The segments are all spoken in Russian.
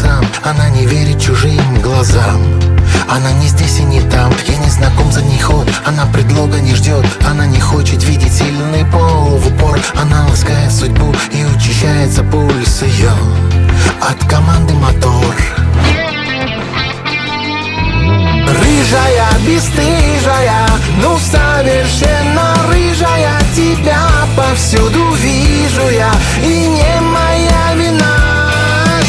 сам. Она не верит чужим глазам. Она не здесь и не там, я не знаком за ней ход. Она предлога не ждет, она не хочет видеть сильный пол в упор. Она ласкает судьбу и учащается пульс ее от команды мотор. Рыжая, бесстыжая, ну совершенно рыжая, тебя повсюду вижу я. И не моя вина,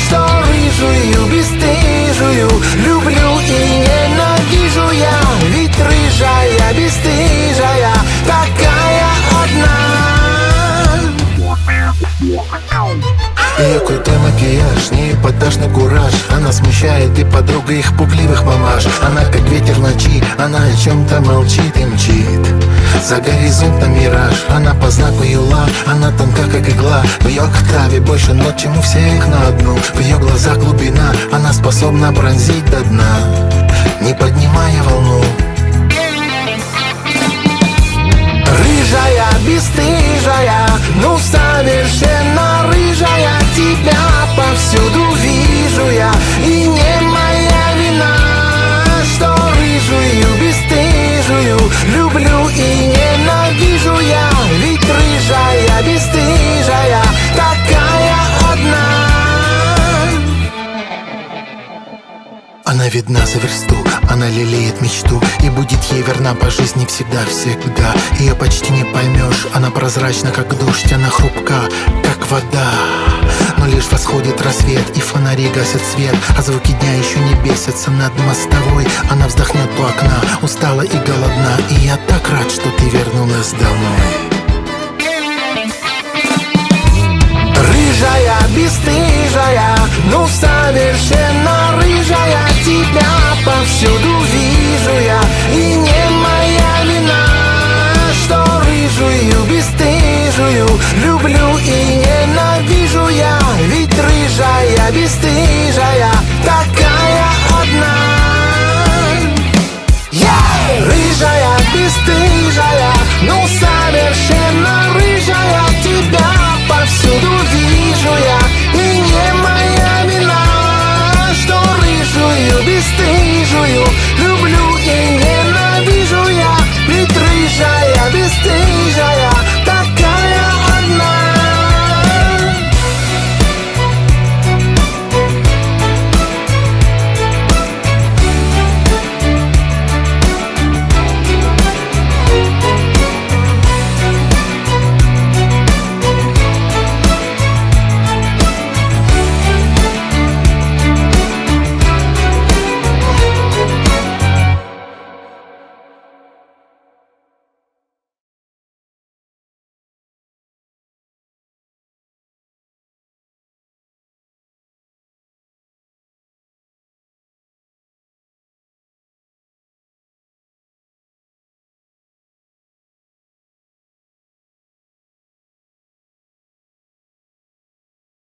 что рыжую, бесстыжую люблю и ненавижу я. Ведь рыжая, бесстыжая, такая одна. Ее крутой макияж, не эпатажный кураж. Она смущает и подруга их пугливых мамаш. Она как ветер в ночи, она о чем-то молчит и мчит за горизонтом мираж. Она по знаку юла, она тонка как игла. В ее октаве больше нот, чем у всех на одну. В ее глазах глубина, она способна пронзить до дна, не поднимая волну. Рыжая, бесстыжая, ну совершенно рыжая, тебя повсюду вижу я. И не моя вина, что рыжую, бесстыжую люблю и ненавижу я. Ведь рыжая, бесстыжая, такая одна. Она видна за версту, она лелеет мечту и будет ей верна по жизни всегда-всегда. Ее почти не поймешь, она прозрачна как дождь, она хрупка как вода. Но лишь восходит рассвет и фонари гасят свет, а звуки дня еще не бесятся над мостовой. Она вздохнет у окна, устала и голодна, и я так рад, что ты вернулась домой. Рыжая, бесстыжая, ну совершенно рыжая, тебя повсюду вижу я. И не моя вина, что рыжую, бесстыжую люблю и ненавижу я. Ведь рыжая, бесстыжая, такая одна. Рыжая, бесстыжая, ну совершенно рыжая, тебя повсюду вижу я. И не моя вина, что рыжую, бесстыжую